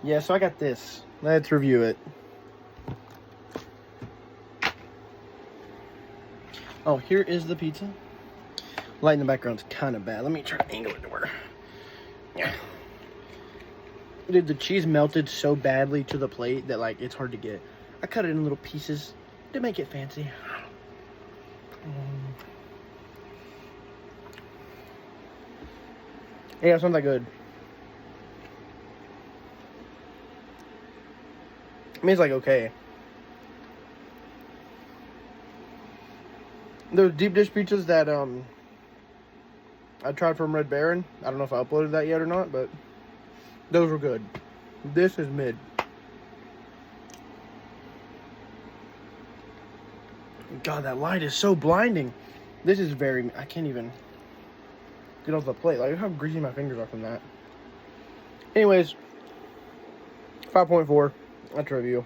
Yeah, so I got this. Let's review it. Oh, here is the pizza. Light in the background's kind of bad. Let me try to angle it to where. Yeah. Dude, the cheese melted so badly to the plate that, like, it's hard to get. I cut it in little pieces to make it fancy. Yeah, it's not that good. I mean, it's like okay. Those deep dish pizzas that I tried from Red Baron. I don't know if I uploaded that yet or not, but those were good. This is mid. God, that light is so blinding. This is very... I can't even get off the plate. Like, how greasy my fingers are from that. Anyways, 5.4. That's a review.